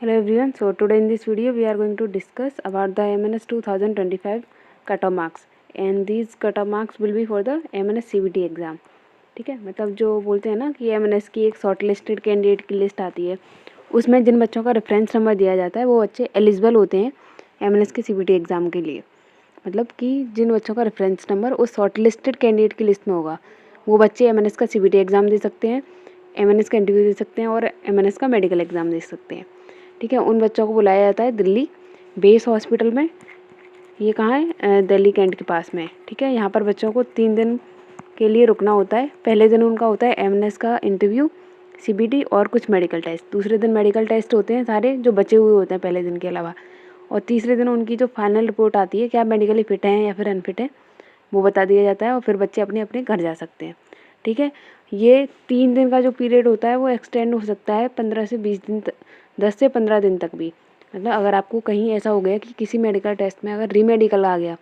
Hello everyone. So today in this video we are going to discuss about the MNS 2025 cutoff marks and these cutoff marks will be for the MNS CBT exam. ठीक है, मतलब जो बोलते हैं ना कि MNS की एक शॉर्ट लिस्टेड कैंडिडेट की लिस्ट आती है, उसमें जिन बच्चों का रेफरेंस नंबर दिया जाता है वो बच्चे एलिजिबल होते हैं MNS के CBT एग्ज़ाम के लिए. मतलब कि जिन बच्चों का रेफरेंस नंबर उस शॉर्ट लिस्टेड कैंडिडेट की लिस्ट में होगा वो बच्चे MNS का CBT एग्ज़ाम दे सकते हैं, MNS का इंटरव्यू दे सकते हैं और MNS का मेडिकल एग्ज़ाम दे सकते हैं. ठीक है, उन बच्चों को बुलाया जाता है दिल्ली बेस हॉस्पिटल में. ये कहाँ है? दिल्ली कैंट के पास में. ठीक है, यहाँ पर बच्चों को 3 दिन के लिए रुकना होता है. पहले दिन उनका होता है MNS का इंटरव्यू, CBT और कुछ मेडिकल टेस्ट. दूसरे दिन मेडिकल टेस्ट होते हैं सारे जो बचे हुए होते हैं पहले दिन के अलावा. और तीसरे दिन उनकी जो फाइनल रिपोर्ट आती है क्या मेडिकली फिट हैं या फिर अनफिट हैं वो बता दिया जाता है और फिर बच्चे अपने अपने घर जा सकते हैं. ठीक है, ये 3 दिन का जो पीरियड होता है वो एक्सटेंड हो सकता है 15 से 20 दिन 10 से 15 दिन तक भी. मतलब अगर आपको कहीं ऐसा हो गया कि किसी मेडिकल टेस्ट में अगर रीमेडिकल आ गया,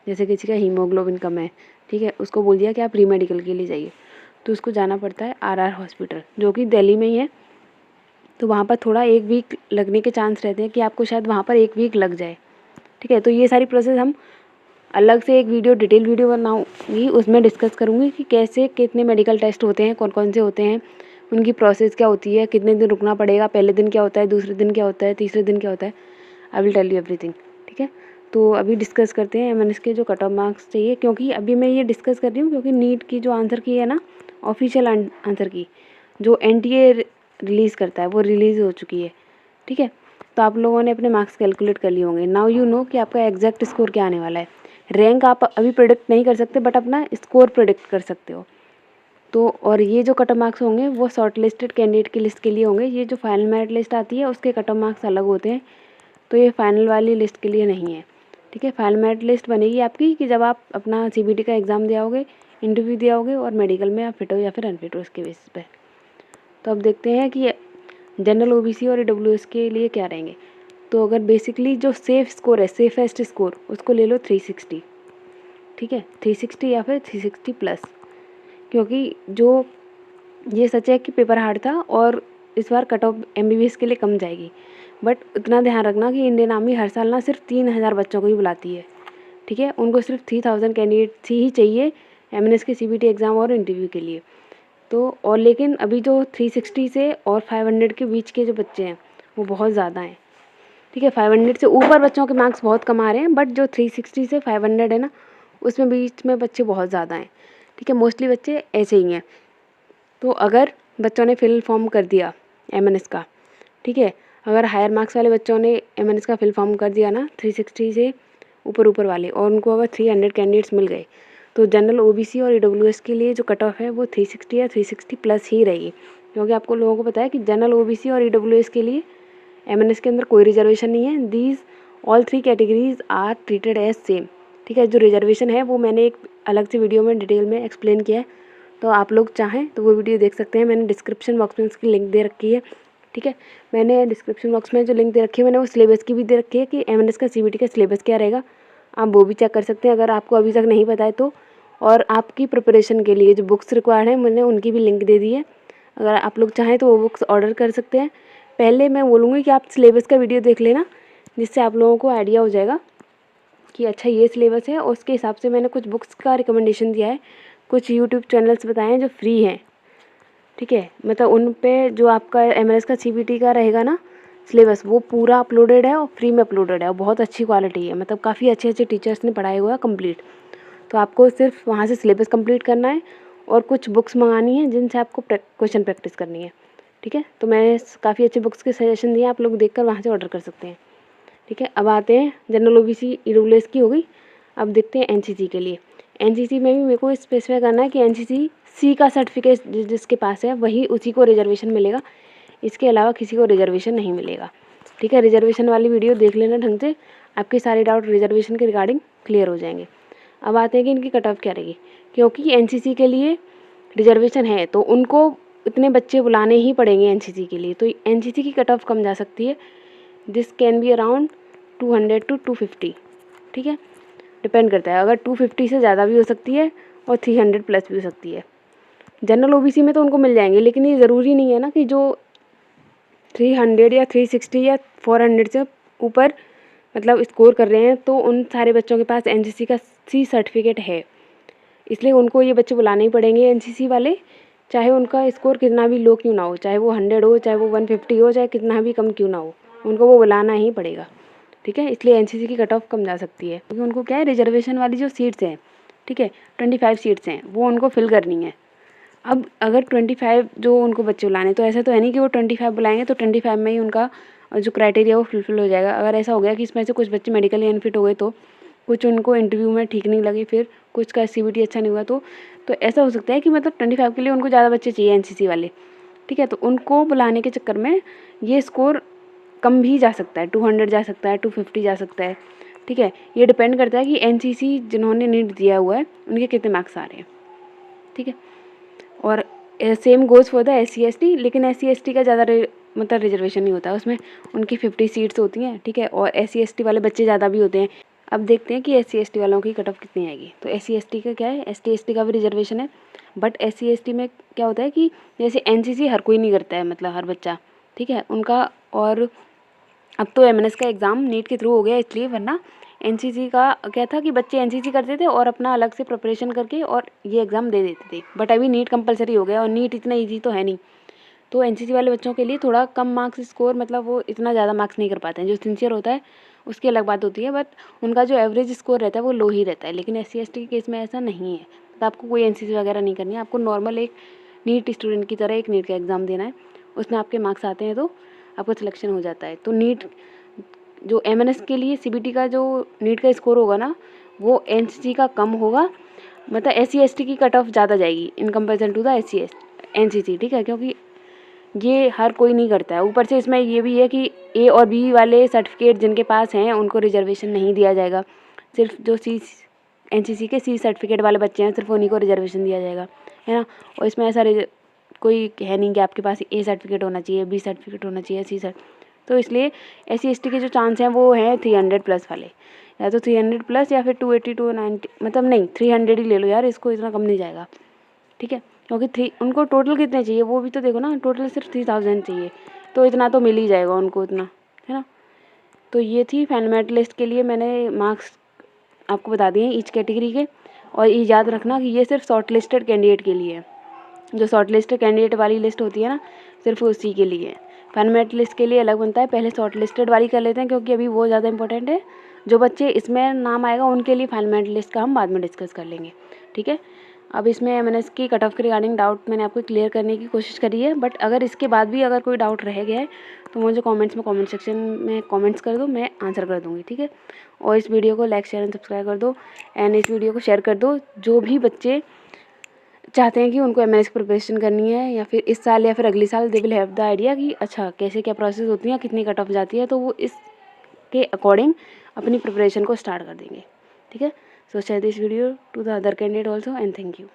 जैसे किसी का हीमोग्लोबिन कम है, ठीक है, उसको बोल दिया कि आप रीमेडिकल के लिए जाइए, तो उसको जाना पड़ता है RR हॉस्पिटल जो कि दिल्ली में ही है. तो वहाँ पर थोड़ा 1 वीक लगने के चांस रहते हैं कि आपको शायद वहाँ पर 1 वीक लग जाए. ठीक है, तो ये सारी प्रोसेस हम अलग से एक वीडियो डिटेल वीडियो बनाऊँगी, उसमें डिस्कस करूँगी कि कैसे कितने मेडिकल टेस्ट होते हैं, कौन कौन से होते हैं, उनकी प्रोसेस क्या होती है, कितने दिन रुकना पड़ेगा, पहले दिन क्या होता है, दूसरे दिन क्या होता है, तीसरे दिन क्या होता है. I will tell you everything. ठीक है, तो अभी डिस्कस करते हैं MNS के जो कट ऑफ मार्क्स चाहिए, क्योंकि अभी मैं ये डिस्कस कर रही हूँ क्योंकि नीट की जो आंसर की है ना, ऑफिशियल आंसर की जो NTA रिलीज़ करता है वो रिलीज़ हो चुकी है. ठीक है, तो आप लोगों ने अपने मार्क्स कैलकुलेट कर लिए होंगे. नाउ यू नो कि आपका एग्जैक्ट स्कोर क्या आने वाला है. रैंक आप अभी प्रेडिक्ट नहीं कर सकते बट अपना स्कोर प्रेडिक्ट कर सकते हो. तो और ये जो कट ऑफ मार्क्स होंगे वो शॉर्ट लिस्टेड कैंडिडेट की लिस्ट के लिए होंगे. ये जो फाइनल मेरिट लिस्ट आती है उसके कट ऑफ मार्क्स अलग होते हैं, तो ये फाइनल वाली लिस्ट के लिए नहीं है. ठीक है, फाइनल मेरिट लिस्ट बनेगी आपकी कि जब आप अपना CBT का एग्ज़ाम दिया होगे, इंटरव्यू दिया होगे और मेडिकल में आप फिट हो या फिर अनफिट हो उसके बेसिस पे. तो अब देखते हैं कि जनरल OBC और EWS के लिए क्या रहेंगे. तो अगर बेसिकली जो सेफ स्कोर है, सेफेस्ट स्कोर, उसको ले लो 360. ठीक है, 360 या फिर 360 प्लस, क्योंकि जो ये सच है कि पेपर हार्ड था और इस बार कट ऑफ MBBS के लिए कम जाएगी. बट इतना ध्यान रखना कि इंडियन आर्मी हर साल ना सिर्फ 3000 बच्चों को ही बुलाती है. ठीक है, उनको सिर्फ 3000 कैंडिडेट ही चाहिए MNS के CBT एग्ज़ाम और इंटरव्यू के लिए. तो और लेकिन अभी जो 360 से और 500 के बीच के जो बच्चे हैं वो बहुत ज़्यादा हैं. ठीक है, 500 से ऊपर बच्चों के मार्क्स बहुत कम आ रहे हैं, बट जो 360 से 500 है ना, उसमें बीच में बच्चे बहुत ज़्यादा हैं. ठीक है, मोस्टली बच्चे ऐसे ही हैं. तो अगर बच्चों ने फिल फॉर्म कर दिया MNS का, ठीक है, अगर हायर मार्क्स वाले बच्चों ने MNS का फिल फॉर्म कर दिया ना 360 से ऊपर वाले, और उनको अगर 300 कैंडिडेट्स मिल गए, तो जनरल OBC और EWS के लिए जो कट ऑफ है वो 360 या 360 प्लस ही रहेगी. क्योंकि आपको लोगों को पता है कि जनरल OBC और EWS के लिए MNS के अंदर कोई रिजर्वेशन नहीं है. These all 3 categories are treated as same. ठीक है, जो रिजर्वेशन है वो मैंने एक अलग से वीडियो में डिटेल में एक्सप्लेन किया है, तो आप लोग चाहें तो वो वीडियो देख सकते हैं. मैंने डिस्क्रिप्शन बॉक्स में उसकी लिंक दे रखी है. ठीक है, मैंने डिस्क्रिप्शन बॉक्स में जो लिंक दे रखी है मैंने वो सिलेबस की भी दे रखी है कि MNS का CBT का सिलेबस क्या रहेगा. आप वो भी चेक कर सकते हैं अगर आपको अभी तक नहीं पता है तो. और आपकी प्रिपरेशन के लिए जो बुक्स रिक्वायर्ड हैं मैंने उनकी भी लिंक दे दी है. अगर आप लोग चाहें तो वो बुक्स ऑर्डर कर सकते हैं. पहले मैं बोलूँगी कि आप सिलेबस का वीडियो देख लेना, जिससे आप लोगों को आइडिया हो जाएगा कि अच्छा ये सिलेबस है, और उसके हिसाब से मैंने कुछ बुक्स का रिकमेंडेशन दिया है. कुछ यूट्यूब चैनल्स बताए हैं जो फ्री हैं. ठीक है, मतलब उन पे जो आपका MNS का CBT का रहेगा ना सिलेबस, वो पूरा अपलोडेड है और फ्री में अपलोडेड है और बहुत अच्छी क्वालिटी है. मतलब काफ़ी अच्छे अच्छे टीचर्स ने पढ़ाया हुआ है कंप्लीट. तो आपको सिर्फ वहाँ से सिलेबस कंप्लीट करना है और कुछ बुक्स मंगानी है जिनसे आपको क्वेश्चन प्रैक्टिस करनी है. ठीक है, तो मैंने काफ़ी अच्छे बुक्स के सजेशन दिए, आप लोग देखकर वहाँ से ऑर्डर कर सकते हैं. ठीक है, अब आते हैं जनरल OBC EWS की हो गई. अब देखते हैं NCC के लिए. NCC में भी मेरे को स्पेसिफाई करना है कि NCC C का सर्टिफिकेट जिसके पास है वही उसी को रिजर्वेशन मिलेगा, इसके अलावा किसी को रिजर्वेशन नहीं मिलेगा. ठीक है, रिजर्वेशन वाली वीडियो देख लेना ढंग से, आपके सारे डाउट रिजर्वेशन के रिगार्डिंग क्लियर हो जाएंगे. अब आते हैं कि इनकी कट ऑफ क्या रहेगी. क्योंकि NCC के लिए रिजर्वेशन है तो उनको इतने बच्चे बुलाने ही पड़ेंगे NCC के लिए, तो NCC की कट ऑफ कम जा सकती है. This can be around 200 to 250. ठीक है, डिपेंड करता है, अगर 250 से ज़्यादा भी हो सकती है और 300 प्लस भी हो सकती है. जनरल OBC में तो उनको मिल जाएंगे, लेकिन ये ज़रूरी नहीं है ना कि जो 300 या 360 या 400 से ऊपर मतलब स्कोर कर रहे हैं तो उन सारे बच्चों के पास एनसीसी का सी सर्टिफिकेट है, इसलिए उनको ये बच्चे बुलाने ही पड़ेंगे एनसीसी वाले, चाहे उनका स्कोर कितना भी लो क्यों ना हो, चाहे वो 100 हो, चाहे वो 150 हो, चाहे कितना भी कम क्यों ना हो, उनको वो बुलाना ही पड़ेगा। ठीक है, इसलिए एनसीसी की कट ऑफ कम जा सकती है, क्योंकि उनको क्या है, रिजर्वेशन वाली जो सीट्स हैं, ठीक है, 25 सीट्स हैं, वो उनको फिल करनी है। अब अगर 25 जो उनको बच्चे बुलाने, तो ऐसा तो है नहीं कि वो 25 बुलाएंगे तो 25 में ही उनका जो क्राइटेरिया वो फुलफिल हो जाएगा। अगर ऐसा हो गया कि इसमें से कुछ बच्चे मेडिकली अनफिट हो गए, तो कुछ उनको इंटरव्यू में ठीक नहीं लगे, फिर कुछ का सीबीटी अच्छा नहीं हुआ, तो ऐसा हो सकता है कि मतलब 25 के लिए उनको ज़्यादा बच्चे चाहिए एनसीसी वाले। ठीक है, तो उनको बुलाने के चक्कर में ये स्कोर कम भी जा सकता है, 200 जा सकता है, 250 जा सकता है। ठीक है, ये डिपेंड करता है कि एनसीसी जिन्होंने नीट दिया हुआ है उनके कितने मार्क्स आ रहे हैं। ठीक है, और same goes for the SC/ST, लेकिन SC/ST का ज़्यादा मतलब रिजर्वेशन नहीं होता है, उसमें उनकी 50 सीट्स होती हैं। ठीक है, और SC/ST वाले बच्चे ज़्यादा भी होते हैं। अब देखते हैं कि SC/ST वालों की कट ऑफ कितनी आएगी। तो SC/ST का क्या है, ST/ST का भी रिजर्वेशन है, बट SC/ST में क्या होता है कि जैसे एनसीसी हर कोई नहीं करता है, मतलब हर बच्चा। ठीक है, उनका, और अब तो MNS का एग्ज़ाम नीट के थ्रू हो गया इसलिए, वरना एनसीसी का क्या था कि बच्चे एनसीसी करते थे और अपना अलग से प्रिपरेशन करके और ये एग्ज़ाम दे देते थे, बट अभी नीट कंपलसरी हो गया और नीट इतना ईजी तो है नहीं, तो एनसीसी वाले बच्चों के लिए थोड़ा कम मार्क्स स्कोर, मतलब वो इतना ज़्यादा मार्क्स नहीं कर पाते हैं। जो सिंसियर होता है उसकी अलग बात होती है, बट उनका जो एवरेज स्कोर रहता है वो लो ही रहता है। लेकिन SC/ST के केस में ऐसा नहीं है, तो आपको कोई एनसीसी वगैरह नहीं करनी है, आपको नॉर्मल एक नीट स्टूडेंट की तरह एक नीट का एग्ज़ाम देना है, उसमें आपके मार्क्स आते हैं तो आपको सिलेक्शन हो जाता है। तो नीट जो MNS के लिए CBT का जो नीट का स्कोर होगा ना, वो एनसीसी का कम होगा, मतलब SC/ST की कट ऑफ ज़्यादा जाएगी in comparison to the NCC. ठीक है, क्योंकि ये हर कोई नहीं करता है। ऊपर से इसमें ये भी है कि A और B वाले सर्टिफिकेट जिनके पास हैं उनको रिजर्वेशन नहीं दिया जाएगा, सिर्फ जो एनसीसी के C सर्टिफिकेट वाले बच्चे हैं सिर्फ उन्हीं को रिजर्वेशन दिया जाएगा, है ना। और इसमें ऐसा कोई है नहीं कि आपके पास A सर्टिफिकेट होना चाहिए, B सर्टिफिकेट होना चाहिए, C सर्टिफिकेट, तो इसलिए SC/ST के जो चांस हैं वो हैं 300 प्लस वाले, या तो 300 प्लस या फिर 280 290, मतलब नहीं 300 ही ले लो यार, इसको इतना कम नहीं जाएगा। ठीक है, क्योंकि उनको टोटल कितने चाहिए वो भी तो देखो ना, टोटल सिर्फ 3000 चाहिए, तो इतना तो मिल ही जाएगा उनको, इतना, है ना। तो ये थी फाइनल मेरिट लिस्ट के लिए मैंने मार्क्स आपको बता दिए ईच कैटेगरी के। और ये याद रखना कि ये सिर्फ शॉर्ट लिस्टेड कैंडिडेट के लिए है, जो शॉर्ट लिस्टेड कैंडिडेट वाली लिस्ट होती है ना, सिर्फ उसी के लिए है। फाइनल मेरिट लिस्ट के लिए अलग बनता है, पहले शॉर्ट लिस्टेड वाली कर लेते हैं क्योंकि अभी वो ज़्यादा इंपॉर्टेंट है। जो बच्चे इसमें नाम आएगा उनके लिए फाइनल मेरिट लिस्ट का हम बाद में डिस्कस कर लेंगे। ठीक है, अब इसमें MNS की कट ऑफ के रिगार्डिंग डाउट मैंने आपको क्लियर करने की कोशिश करी है, बट अगर इसके बाद भी अगर कोई डाउट रह गया है तो मुझे कमेंट सेक्शन में कमेंट्स कर दो, मैं आंसर कर दूँगी। ठीक है, और इस वीडियो को लाइक शेयर एंड सब्सक्राइब कर दो, एंड इस वीडियो को शेयर कर दो जो भी बच्चे चाहते हैं कि उनको MNS की प्रिपरेशन करनी है, या फिर इस साल या फिर अगले साल, they will have the idea कि अच्छा कैसे क्या प्रोसेस होती है, कितनी कट ऑफ जाती है, तो वो इसके अकॉर्डिंग अपनी प्रिपरेशन को स्टार्ट कर देंगे। ठीक है, so share this video to the other candidate also, and thank you.